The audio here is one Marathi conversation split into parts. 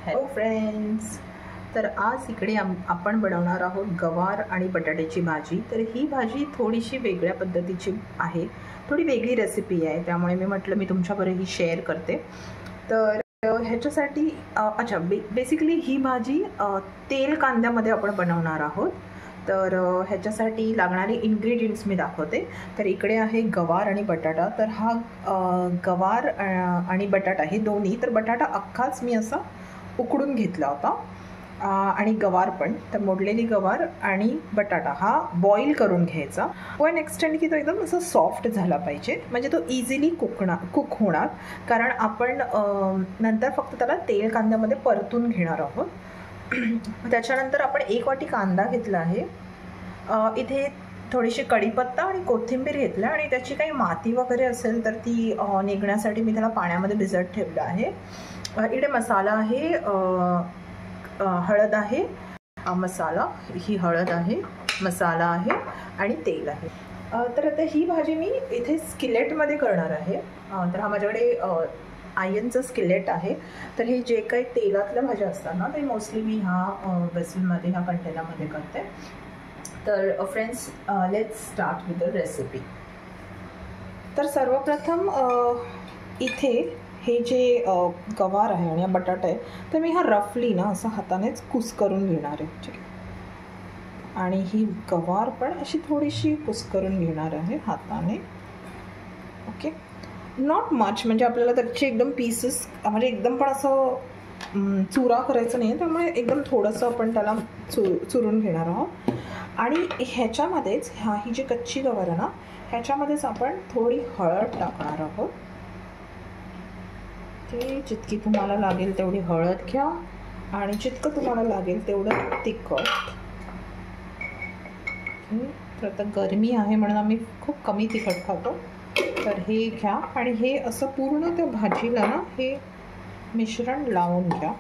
हॅलो फ्रेंड्स, तर आज इकडे आपण बनवणार आहोत गवार आणि बटाट्याची भाजी। तर ही भाजी थोडीशी वेगळ्या पद्धतीची आहे, थोडी वेगळी रेसिपी आहे, त्यामुळे मी म्हटलं मी तुमच्याबरोबर ही शेअर करते। तर ह्याच्यासाठी बेसिकली ही भाजी तेल कांद्यामध्ये आपण बनवणार आहोत। तर ह्याच्यासाठी लागणारे इन्ग्रेडियंट्स मी दाखवते। तर इकडे आहे गवार आणि बटाटा। तर हा गवार आणि बटाटा हे दोन्ही, तर बटाटा अख्खाच मी असा उकडून घेतला होता आणि गवार पण, तर मोडलेली गवार आणि बटाटा हा बॉईल करून घ्यायचा वन एक्सटेंड की तो एकदम असं सॉफ्ट झाला पाहिजे, म्हणजे तो इझिली कुक होणार, कारण आपण नंतर फक्त त्याला तेल कांद्यामध्ये परतून घेणार आहोत। त्याच्यानंतर आपण 1 वाटी कांदा घेतला आहे, इथे थोडीशी कढीपत्ता आणि कोथिंबीर घेतला आणि त्याची काही माती वगैरे असेल तर ती निघण्यासाठी मी त्याला पाण्यामध्ये भिजत ठेवलं आहे। इकडे मसाला आहे, हळद आहे, मसाला ही हळद आहे, मसाला आहे आणि तेल आहे। तर आता ही भाजी मी इथे स्किलेटमध्ये करणार आहे। तर हा माझ्याकडे आयनचं स्किलेट आहे। तर हे जे काही तेलातल्या भाज्या असतात ना, ते मोस्टली मी ह्या वेसलमध्ये, ह्या कंटेनरमध्ये करते। तर friends, let's start with the recipe. तर सर्वप्रथम इथे हे जे गवार आहे आणि बटाटा आहे, तर मी हा रफली ना असं हातानेच कुस्करून घेणार आहे, ठीक आहे। आणि ही गवार पण अशी थोडीशी कुस्करून घेणार आहे हाताने, ओके। नॉट मच, म्हणजे आपल्याला त्याचे एकदम पीसेस, म्हणजे एकदम पण असं चुरा करायचं नाही, त्यामुळे एकदम थोडंसं आपण त्याला चुरून घेणार आहोत। आणि ह्याच्यामध्येच ही जी कच्ची गवार आहे ना, ह्याच्यामध्येच आपण थोडी हळद टाकणार आहोत। ते जितकी तुम्हाला लागेल तेवढी हळद घ्या आणि जितकं तुम्हाला लागेल तेवढं तिखट। तर आता गरमी आहे म्हणून आम्ही खूप कमी तिखट खातो, तर हे घ्या आणि हे असं पूर्ण त्या भाजीला ना हे मिश्रण लावून घ्या।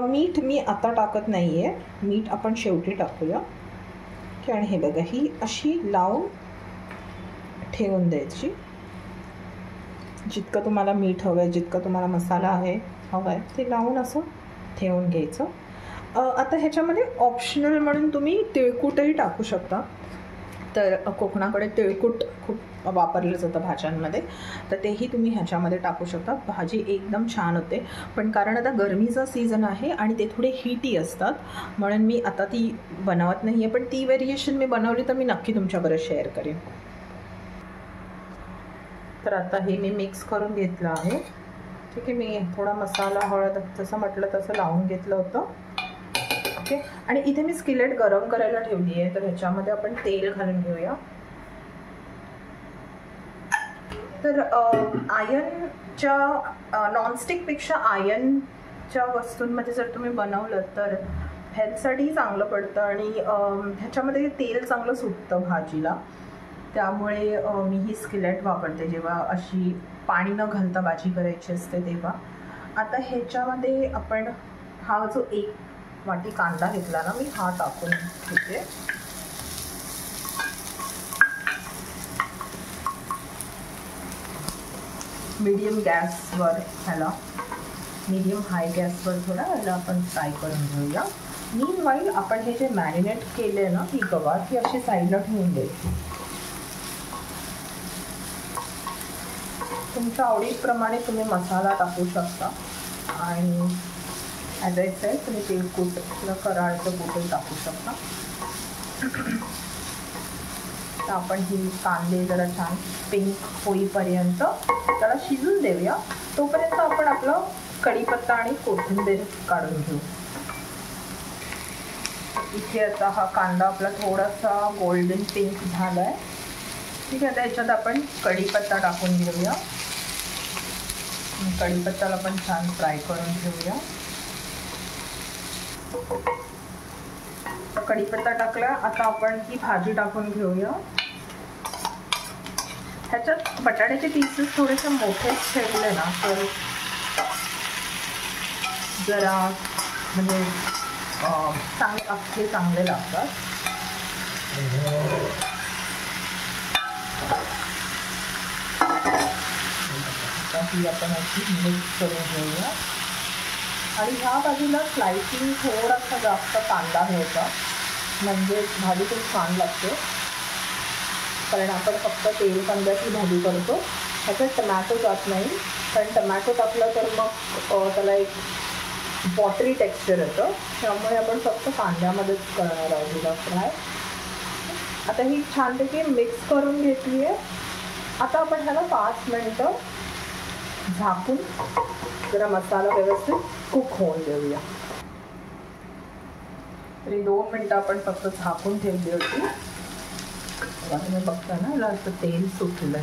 मीठ मी आता टाकत नाही आहे, मीठ आपण शेवटी टाकूया। आणि हे बघा, ही अशी लावून ठेवून द्यायची। जितकं तुम्हाला मीठ हवं आहे, जितकं तुम्हाला मसाला हवा आहे ते लावून असं ठेवून घ्यायचं। आता ह्याच्यामध्ये ऑप्शनल म्हणून तुम्ही तिळकूटही टाकू शकता। तर कोकणाकडे तिळकूट खूप वापरलं जातं भाज्यांमध्ये, तर तेही तुम्ही ह्याच्यामध्ये टाकू शकता। भाजी एकदम छान होते, पण कारण आता गरमीचा सीझन आहे आणि ते थोडे हीटी असतात, म्हणून मी आता ती बनवत नाही आहे, पण ती व्हेरिएशन मी बनवली तर मी नक्की तुमच्याबरोबर शेअर करेन। तर आता हे मी मिक्स करून घेतलं आहे, ठीक आहे। मी थोडा मसाला, हळद जसं म्हटलं तसं लावून घेतलं होतं, ओके। आणि इथे मी स्किलेट गरम करायला ठेवली आहे, तर ह्याच्यामध्ये आपण तेल घालून घेऊया। तर आयनच्या नॉनस्टिकपेक्षा आयनच्या वस्तूंमध्ये जर तुम्ही बनवलं तर हेल्थसाठी चांगलं पडतं आणि ह्याच्यामध्ये तेल चांगलं सुटतं भाजीला, त्यामुळे मी ही स्किलेट वापरते जेव्हा अशी पाणी न घालता भाजी करायची असते तेव्हा। आता ह्याच्यामध्ये आपण हा जो 1 वाटी कांदा घेतला ना, मी हा टाकून घेते। मीडियम गॅसवर ह्याला, मीडियम हाय गॅसवर थोडा ह्याला आपण फ्राय करून घेऊया। मीनवाईल आपण हे जे मॅरिनेट केले ना ही गवार, ती अशी साईडला ठेवून द्यायची। तुमच्या आवडीप्रमाणे तुम्ही मसाला टाकू शकता आणि ॲज आय सेड तुम्ही तिळकूट किंवा कराळचं कूटही टाकू शकता। तर आपण ही कांदे जरा छान पिंक होईपर्यंत त्याला शिजून देऊया, तोपर्यंत आपण आपलं कढीपत्ता आणि कोथिंबीर काढून घेऊ। इथे आता हा कांदा आपला थोडासा गोल्डन पिंक झाला आहे, ठीक आहे। आता ह्याच्यात आपण कढीपत्ता टाकून घेऊया, कढीपत्त्याला पण छान फ्राय करून घेऊया। कढीपत्ता टाकला, आता आपण ही भाजी टाकून घेऊया। ह्याच्यात बटाट्याचे पीसेस थोडेसे मोठे ठेवले ना तर जरा म्हणजे अख्खे चांगले लागतात। ही आपण अशी मिक्स करून घेऊया। आणि ह्या बाजूला स्लाइसली थोडासा जास्त कांदा घ्यायचा, म्हणजे भाजी खूप छान लागते. कारण आपण फक्त तेल कांद्याची भाजी करतो, ह्याच्यात टमॅटो जात नाही. कारण टमॅटो टाकलं तर मग त्याला एक वॉटरी टेक्स्चर येतं, त्यामुळे आपण फक्त कांद्यामध्येच करणार आहोत हिला फ्राय. आता ही छानपैकी मिक्स करून घेतली आहे. आता आपण ह्याला 5 मिनटं झाकून जरा मसाला व्यवस्थित कुक होऊन देऊया. तरी 2 मिनटं आपण फक्त झाकून ठेवली होती. तुम्ही बघता ना याला असं तेल सुटलं.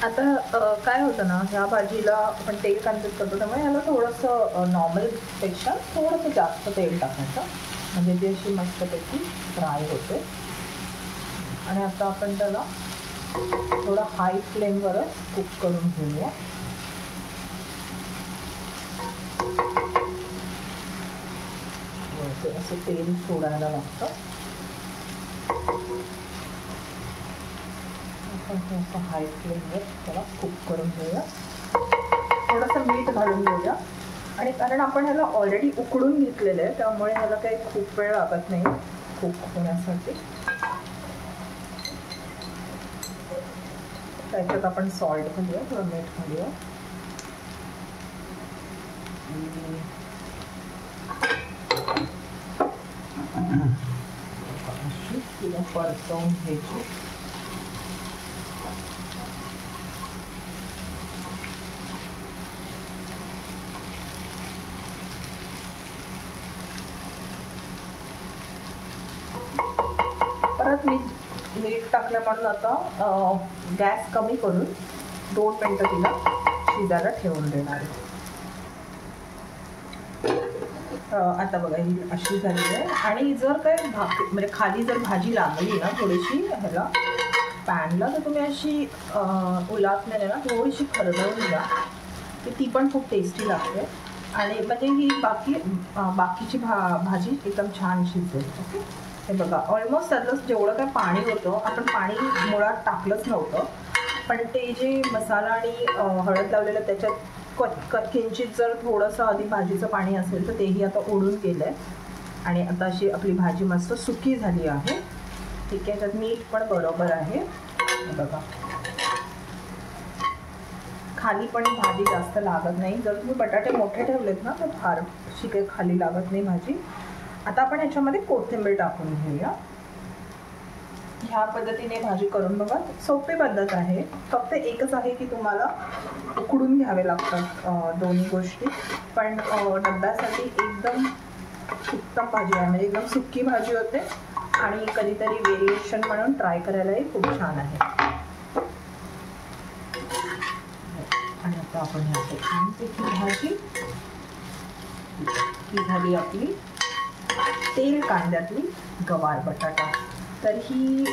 आता काय होतं ना, ह्या भाजीला आपण तेल कांद्यात करतो, त्यामुळे ह्याला थोडंसं नॉर्मलपेक्षा थोडंसं जास्त तेल टाकायचं, म्हणजे ती अशी मस्तपैकी फ्राय होते. आणि आता आपण त्याला थोडा हाय फ्लेमवरच कुक करून घेऊया. असं तेल सोडायला लागतं. असं हाय फ्लेमवर त्याला कुक करून घेऊया. थोडंसं मीठ घालून घेऊया. आणि कारण आपण ह्याला ऑलरेडी उकडून घेतलेलं आहे, त्यामुळे ह्याला काही खूप वेळ लागत नाही कुक होण्यासाठी. त्याच्यात आपण सॉल्ट घालूया, थोडं मीठ घालूया. तिला परतवून घ्यायची. परत मीठ टाकलं म्हणून आता गॅस कमी करून 2 मिनटं तिला शिजायला ठेवून देणार आहे. आता बघा ही अशी झाली आहे. आणि जर काय म्हणजे खाली जर भाजी लागली ना थोडीशी ह्याला पॅनला, तर तुम्ही अशी उलाटण्याने ना थोडीशी खरडवून द्या, की ती पण खूप टेस्टी लागते. आणि म्हणजे ही बाकीची भाजी एकदम छान शिजते. ओके, हे बघा ऑलमोस्ट त्यातलं जेवढं काय पाणी होतं, आपण पाणी मुळात टाकलंच नव्हतं, पण ते जे मसाला आणि हळद लावलेलं त्याच्यात किंचित जर थोडंसं आधी भाजीचं पाणी असेल तर तेही आता ओढून गेलं आहे. आणि आता अशी आपली भाजी मस्त सुकी झाली आहे. ठीक आहे, त्यात मीठ पण बरोबर आहे. बघा खाली पण भाजी जास्त लागत नाही. जर तुम्ही बटाटे मोठे ठेवलेत ना तर फार अशी काही खाली लागत नाही भाजी. आता आपण ह्याच्यामध्ये कोथिंबीर टाकून घेऊया. ह्या पद्धतीने भाजी करून बघा, सोपी पद्धत आहे. फक्त एकच आहे की तुम्हाला उकडून घ्यावे लागतात दोन्ही गोष्टी, पण डब्यासाठी एकदम उत्तम भाजी आहे. म्हणजे एकदम सुकी भाजी होते आणि कधीतरी व्हेरिएशन म्हणून ट्राय करायलाही खूप छान आहे. आणि आता आपण ह्याची छानपैकी भाजी ही झाली आपली तेल कांद्यातली गवार बटाटा. तर ही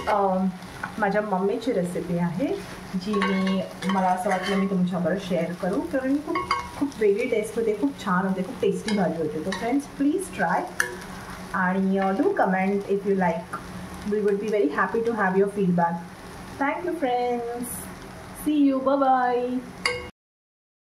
माझ्या मम्मीची रेसिपी आहे, जी मला असं वाटलं मी तुमच्याबरोबर शेअर करू, कारण खूप वेगळी टेस्ट होते, खूप छान होते, खूप टेस्टी भाजी होते. तो फ्रेंड्स प्लीज ट्राय आणि do comment if you like. We would be very happy to have your feedback. Thank you friends. See you. Bye bye.